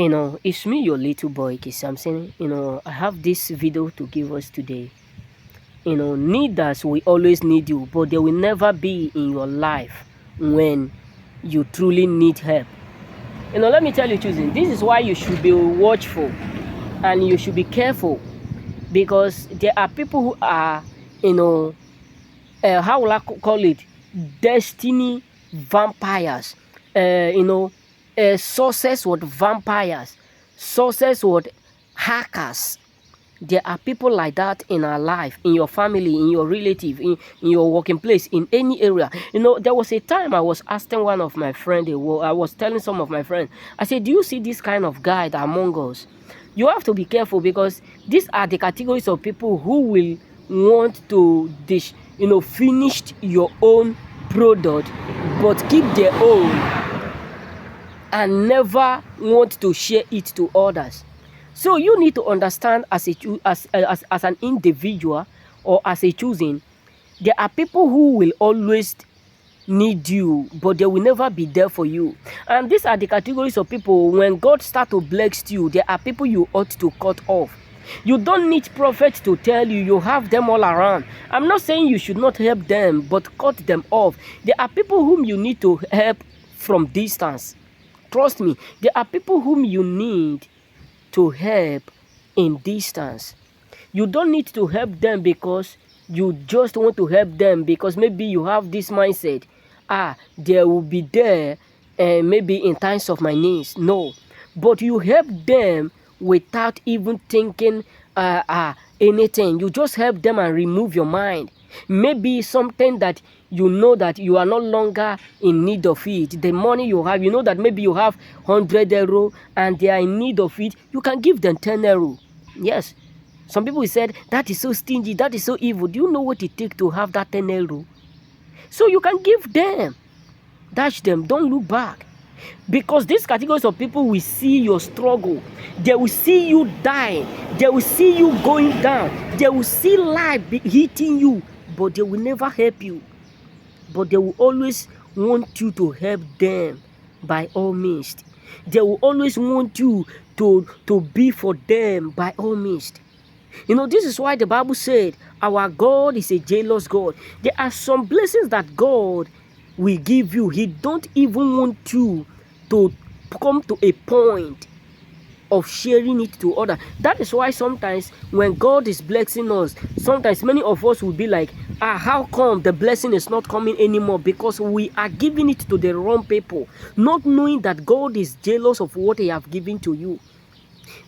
It's me, your little boy, Samson. I have this video to give us today. Needers will always need you, but they will never be in your life when you truly need help. Let me tell you, choosing. This is why you should be watchful and you should be careful because there are people who are, how will I call it? Destiny vampires. Sources with vampires, sources with hackers. There are people like that in our life, in your family, in your relative, in your working place, in any area. There was a time I was asking one of my friends, I was telling some of my friends, I said, do you see this kind of guy among us? You have to be careful because these are the categories of people who will want to finish your own product but keep their own and never want to share it to others. So you need to understand as an individual or as a choosing, there are people who will always need you, but they will never be there for you. And these are the categories of people, when God starts to bless you, there are people you ought to cut off. You don't need prophets to tell you, you have them all around. I'm not saying you should not help them, but cut them off. There are people whom you need to help from distance. Trust me, there are people whom you need to help in distance. You don't need to help them because you just want to help them because maybe you have this mindset, they will be there maybe in times of my needs. No, but you help them without even thinking anything. You just help them and remove your mind. Maybe something that you know that you are no longer in need of it. The money you have, you know that maybe you have 100 euro and they are in need of it. You can give them 10 euro. Yes. Some people said, that is so stingy, that is so evil. Do you know what it takes to have that 10 euro? So you can give them. Dash them. Don't look back. Because these categories of people will see your struggle. They will see you dying. They will see you going down. They will see life hitting you. But they will never help you. But they will always want you to help them by all means. They will always want you to be for them by all means. This is why the Bible said our God is a jealous God. There are some blessings that God will give you. He don't even want you to come to a point of sharing it to others. That is why sometimes when God is blessing us, sometimes many of us will be like, how come the blessing is not coming anymore? Because we are giving it to the wrong people, not knowing that God is jealous of what He has given to you.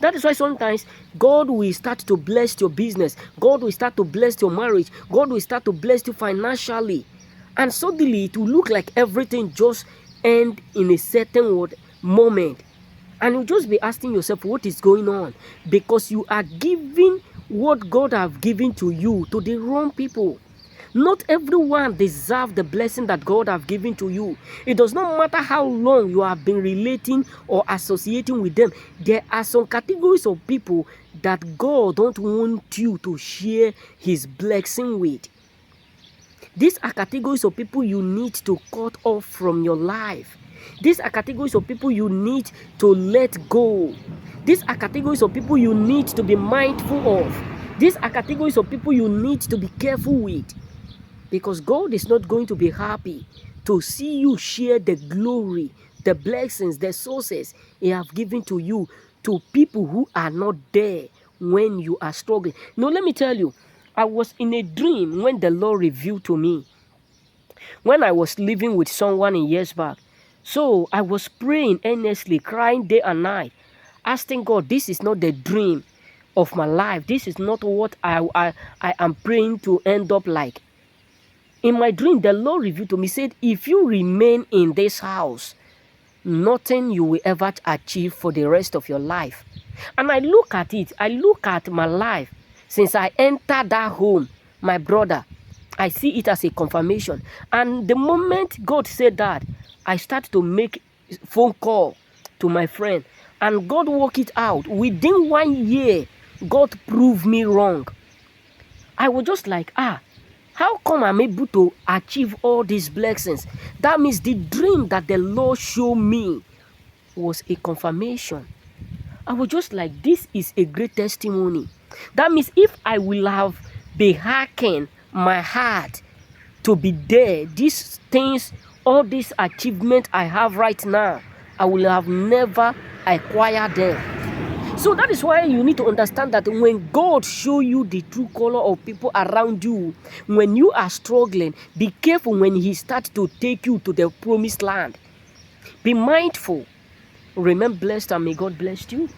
That is why sometimes God will start to bless your business. God will start to bless your marriage. God will start to bless you financially. And suddenly it will look like everything just end in a certain moment. And you just be asking yourself what is going on. Because you are giving what God has given to you to the wrong people. Not everyone deserves the blessing that God has given to you. It does not matter how long you have been relating or associating with them. There are some categories of people that God don't want you to share His blessing with. These are categories of people you need to cut off from your life. These are categories of people you need to let go. These are categories of people you need to be mindful of. These are categories of people you need to be careful with. Because God is not going to be happy to see you share the glory, the blessings, the sources He has given to you to people who are not there when you are struggling. Now, let me tell you, I was in a dream when the Lord revealed to me when I was living with someone in years back. So I was praying earnestly, crying day and night, asking God, this is not the dream of my life. This is not what I am praying to end up like. In my dream, the Lord revealed to me, said, if you remain in this house, nothing you will ever achieve for the rest of your life. And I look at it, I look at my life since I entered that home, my brother. I see it as a confirmation. And the moment God said that, I started to make phone call to my friend. And God worked it out. Within 1 year, God proved me wrong. I was just like, how come I'm able to achieve all these blessings? That means the dream that the Lord showed me was a confirmation. I was just like, this is a great testimony. That means if I will have been hacking my heart to be there, these things, all these achievements I have right now, I will have never acquired them. So that is why you need to understand that when God show you the true color of people around you, when you are struggling, be careful when He starts to take you to the promised land. Be mindful. Remain blessed and may God bless you.